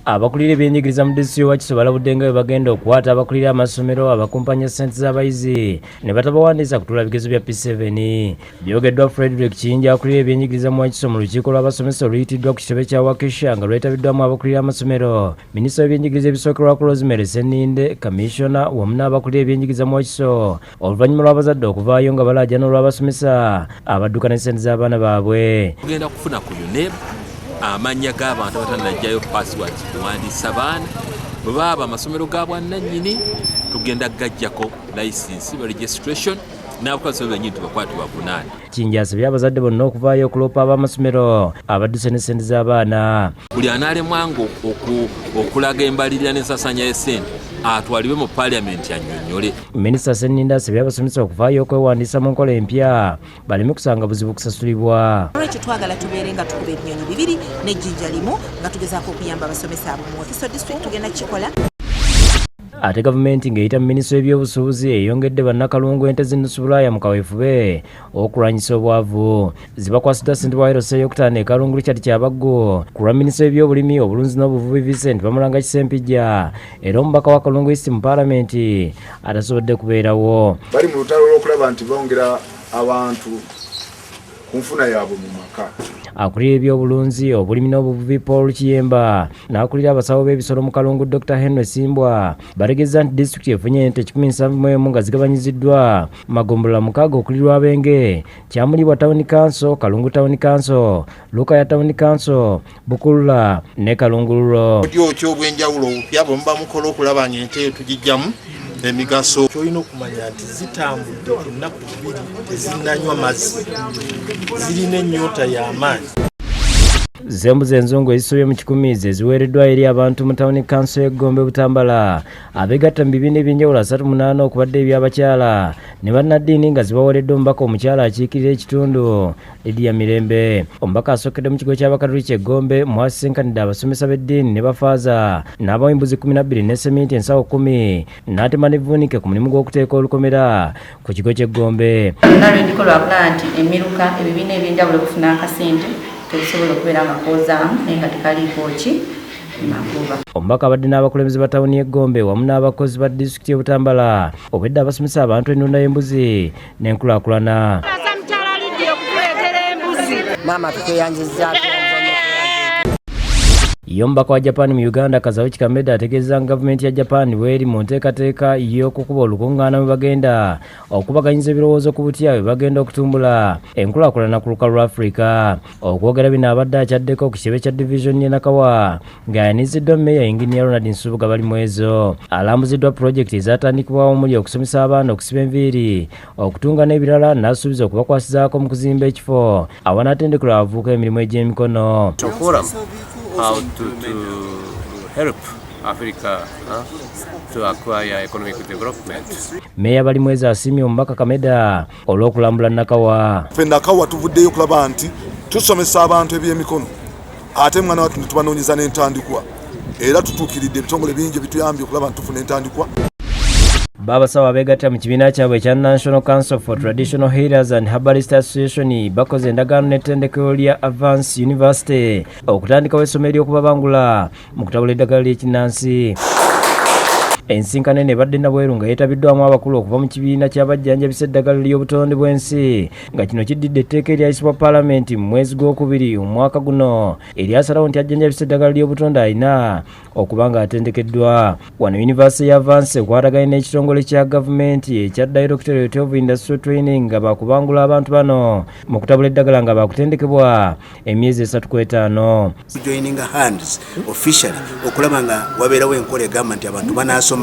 Abakulira ebyenjigiriza mu disitulikiti wa Kiso balabudde nga bagenda okukwata abakulira amasomero abakumpanya ssente z'abayizi ne batabawandiisa kutuula bigezo bya P7. Byogeddwa Frederick Kiyinja akulira ebyenjigiriza mu Wakiso mu lukiiko lw'abasomesa oluyitiddwa ku kitebe kya Wakiso nga lwetabiddwamu abakulira amasomero, minisita w'ebyenjigiriza ebisookerwako Rosemary Seninde, kamishona wamu n'abakulira ebyenjigiriza mu Wakiso oluvannyuma lw'abazadde okuvaayo nga balaajana olw'abasomesa abadduka ne ssente z'abaana baabwe. Tugenda kufuna ku UNEB amanya g'abantu abatanajjayo password kuwandiisa baana bwe baba amasomero ga bwannannyini tugenda gajjako license registration n'abakozesa bennyini tubakwatibwa bunaani. Kiyinja asabye abazadde bonna okuvaayo okuloopa ab'amasomero abadduse ne ssente z'abaana. Buli anaalemwanga okulaga embalirira n'ensasanya y'essente atwalibwe mu paaliyamenti annyonnyole. Minisita Seninde asabye abasomesa okuvaayo okwewandiisa mu nkola empya baleme kusanga buzibu kusasulibwa. Olwekyo twagala tubeere nga tukuba ennyonyi bibiri n'ejjinja limu nga tugezaako okuyamba abasomesa mu Wakiso District tugenda kikola. Ate gavumenti ng'eyita mu minisitule y'ebyobusuubuzi eyongedde bannakalungu ente z'ennusu mu kaweefube okulwanyisa obwavu. Zibakwasidwa ssente wa Erose ey'okutaano e Kalungu Richard Kyabaggu ku lwa minisitule y'ebyobulimi obulunzi n'obuvubi Vincent Bamulanga Kisempijja era omubaka wa Kalungu East mu paalamenti atasobodde kubeerawo. Bali mu lutalo lw'okulaba nti bongera abantu ku nfuna yaabwe mu maka. Akulira ebyobulunzi obulimi n'obuvubi Paul Kiyemba n'akulira abasawo b'ebisolo mu Kalungu Dr. Henry Simbwa bategeeza nti disitulikiti efunye ente 171 nga zigabanyiziddwa Magombola 6 okulirwa Abenge, Kyamulibwa Town Council, Kalungu Town Council, Lukaya Town Council, Bukulula ne Kalungu Rural. Kyo obwenjawulo byabo muba mukola okulaba ng'ente tugijjamu emigaso kyolina okumanya nti zitambudde ennaku 2 tezinnanywa mazzi zirina ennyota y'amaanyi. Zembuzi enzungu ezisobye mu 100 ziweereddwa eri abantu mu Town Council y'Egombe Butambala abeegatta mu bibiina eby'enjawulo 38 okubadde eby'abakyala ne bannaddiini nga zibaweereddwa omubaka omukyala akiikirira ekitundu Lydia Mirembe. Omubaka asookedde mu kigo ky'Abakatoliki Egombe mwasisinkanidde abasomesa b'eddiini ne bafaaza n'abawa embuzi 12 ne seminti ensawo 10 n'atema n'evvuunike ku mulimu gw'okuteeka olukomera ku kigo ky'Egombe. Nalwendiko lwagula nti emiruka ebibiina eby'enjawulo bifuna akasente tebisobola okubeera nga koozaamu naye nga tekaliiko ki makuba. Omubaka abadde n'abakulembeze ba tawuni y'Egombe wamu n'abakozi ba disitulikiti y'e Butambala obwedde abasomesa abantu ennunda y'embuzi n'enkulaakulana. Maama tukeyanjizza Omubaka wa Japan mu Uganda Kazawichi Kameda ategeeza gavumenti ya Japan bweri mu nteekateeka y'okukuba olukuŋŋaana mwe bagenda okubaganyiza ebirowoozo ku butya bwe bagenda okutumbula enkulaakulana ku lukalu lwa Africa. Okwogera bino abadde akyaddeko ku kitebe kya division ye Nakawa ng'ayaniziddwa Meya Engineer Ronald Nsubuga bali mu ezo. Alambuziddwa pulojekiti ezatandikibwawo omuli okusomesa abaana okusiba enviiri, okutunga n'ebirala n'asuubiza okubakwasizaako mu kuzimba ekifo awanaatendekera abavubuka emirimu egy'emikono. How to help Africa to acquire economic development. Meya bali mwezi asiimye omubaka Kameda olw'okulambula Nakawa. Ffe Nakawa tuvuddeyo kulaba nti tusomesa abantu eby'emikono ate mwana wattu tubanoonyeza n'entandikwa era tutuukiridde ebitongole bingi bituyambye okulaba nti tufuna entandikwa. Babasawo abeegatta mu kibiina kyabwe ekya National Council for Traditional Healers and Herbalist Association bakoze endagaano n'ettendekero lya Advance University okutandikawo essomero ly'okubabangula mu kutabula eddagala ly'ekinnansi. Ensinkano eno ebadde nabweru nga yeetabiddwamu abakulu okuva mu kibiina ky'abajjanjabisa eddagala ly'obutonde bw'ensi nga kino kiddidde etteeka eryayisibwa paalamenti mu mwezi gw'okubiri omwaka guno eryasalawo nti ajjanjabisa eddagala ly'obutonde alina okuba nga atendekeddwa. Wano University ya Avance ekwataganye n'ekitongole kya gavumenti ekya Directorate of Industrial Training nga bakubangula abantu bano mu kutabula eddagala nga bakutendekebwa emyezi 3 joining hands officially okulaba nga wabeerawo enkola egamba nti abantu banasoma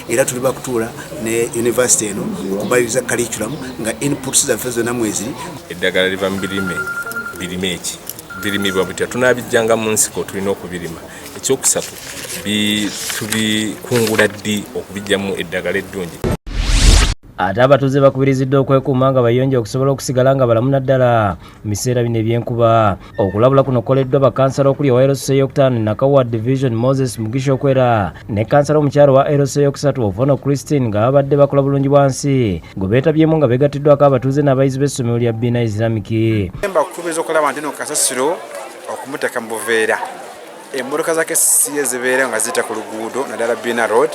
era tuli bakutuula ne university eno okubaliriza curriculum nga inputs zaffe zonna mwezi. Eddagala liva mu birime eki birimibwa bitya tunaabijjanga mu nsiko tulina okubirima. Ekyokusatu tubikungula ddi okubijjamu eddagala eddungi. Ate abatuuze bakubiriziddwa okwekuuma nga bayonja okusobola okusigala nga balamu naddala mu biseera bino eby'enkuba. Okulabula kuno kukoleddwa bakansala okuli owa Erose ey'okutaano Nakawa Division Moses Mugisha Okwera ne kansala omukyalo wa Erose ey'okusatu Ovono Christine nga babadde bakola bulungi bwansi gwe beetabyemu nga beegatiddwako abatuuze n'abayizi b'essomero lya Bbiina Islamic. Bakubiriza okulaba nti no kasasiro okumuteeka mu buveera emmotoka za KCCA zibeera nga ziyita ku luguudo naddala Bbiina road,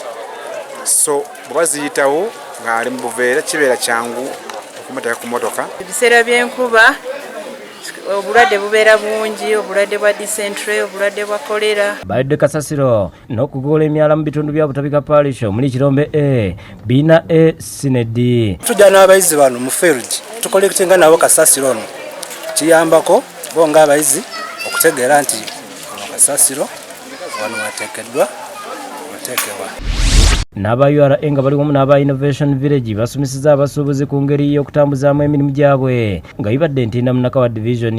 so bwe baziyitawo ng'ali mu buveera kibeera kyangu okumuteeka ku mmotoka. Ebiseera by'enkuba obulwadde bubeera bungi, obulwadde bwa dysentery, obulwadde bwa kolera. Balidde kasasiro n'okugoola emyala mu bitundu bya Butabika parish omuli Kirombe A, Bbiina A, Sinedi. Tujja n'abayizi bano mu field tukolekitinga nabo kasasiro ono kiyambako bo ng'abayizi okutegeera nti kasasiro wano wateekeddwa wateekebwa. N'aba URA nga bali wamu n'aba Innovation Village basomesezza abasuubuzi ku ngeri y'okutambuzaamu emirimu gyabwe nga bibadde ntinda mu Nakawa division.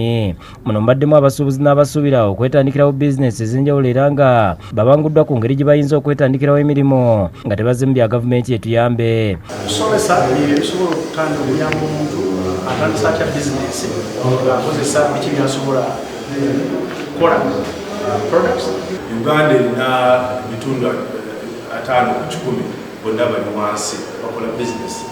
Muno mbaddemu abasuubuzi n'abasuubira okwetandikirawo bizinesi ez'enjawulo era nga babanguddwa ku ngeri gye bayinza okwetandikirawo emirimu nga tebaze mu bya gavumenti etuyambe. Okusomesa ebisobola okutandika okuyamba omuntu atandisa atya bizinesi ng'akozesa biki byasobola kukola products. Uganda erina bitundu 5 ku 10 bonna bali wansi bakola bizinesi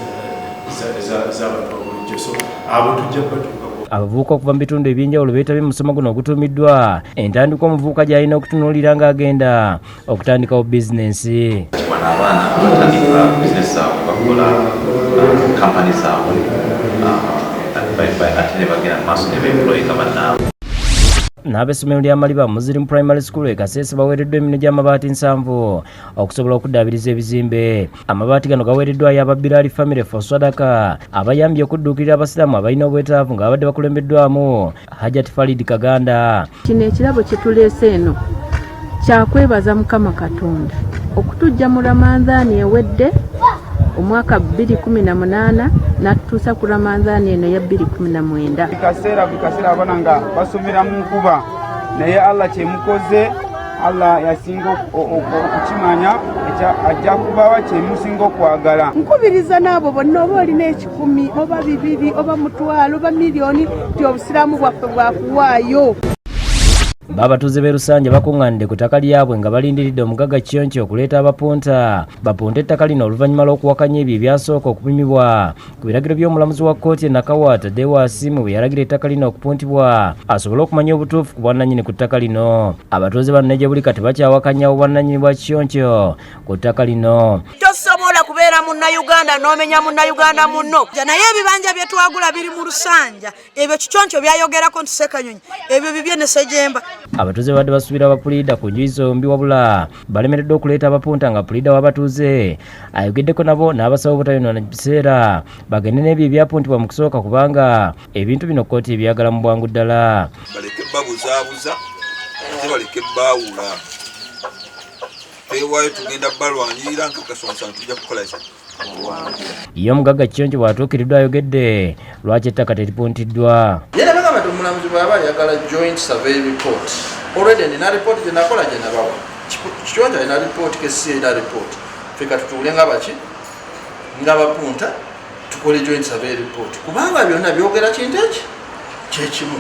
z'abantu abulijjo, so abo tujja kubatuukako. Abavubuka okuva mu bitundu ebyenjawulo beetabye mu musomo guno ogutuumiddwa entandikwa omuvubuka gy'alina okutunuulira ng'agenda okutandikawo bizinesi. Abaana batandika bizinesi zaabwe bakola kampani zaabwe ate ne bagenda mu maaso ne beemployinga bannaabwe. N'ab'essomero lya Maliba Muslim Primary School Kaseese baweereddwa emino gy'amabaati 7 okusobola okuddaabiriza ebizimbe. Amabaati gano gaweereddwayo aba Bilali Family for Swadaka abayambye okudduukirira abasiraamu abalina obwetaavu ng'abadde bakulembeddwamu Hajat Farid Kaganda. Kino ekirabo kye tuleese eno kyakwebaza Mukama Katonda okutujja mu Ramadhaani ewedde omwaka 2018 natutuusa ku Ramadhaani eno ya 2019. Bikaseera abana nga basomera mu nkuba naye Allah kyemukoze, Allah yasinga okukimanya ajja kubawa kyemusinga okwagala. Nkubiriza n'abo bonna oba olina 10 oba 2 oba mutwalo oba miliyoni ti obusiraamu bwaffe bwakuwaayo. Babatuuze b'e Lusanja bakungaanidde ku ttaka lyabwe nga balindiridde omugagga Kiyonki okuleeta abapunta bapunta ettaka lino oluvannyuma lw'okuwakanya ebyo ebyasooka okupimibwa ku biragiro by'omulamuzi wa kkooti Nakawa ataddewo asiimu bwe yalagira ettaka lino okupuntibwa asobole okumanya obutuufu ku bwannannyini ku ttaka lino. Abatuuze bano ne gye buli kati bakyawakanyawo bwannannyini bwa Kiyonki ku ttaka lino. Tosobola kubeera munnayuganda n'omenya munnayuganda munno. Naye ebibanja bye twagula biri mu Lusanja ebyo Kiyonki byayogerako nti Ssekanyonyi ebyo bibye ne Sejemba. Abatuuze badde basuubira abapuliida ku njuyi zombi wabula balemereddwa okuleeta abapunta nga puliida w'abatuuze ayogeddeko nabo n'abasaba obutayonoona biseera bagende n'ebyo ebyapuntibwa mu kusooka kubanga ebintu bino kkooti ebyagala mu bwangu ddala. Baleke babuzaabuza ate baleke baawula teewaayo tugenda balwanirira nkakasomesa tujja kukola esa. Iyo omugagga Kiyonki bw'atuukiridwa ayogedde lwaki ettaka teripuntiddwa. Omulamuzi bw'aba ayagala joint survey report. Already nina report gye nakola gye nabawa. Kiyonki alina report KCCA erina report. Feka tutuule nga baki ng'abapunta tukole joint survey report. Kubanga byonna byogera kintu eki kyekimu.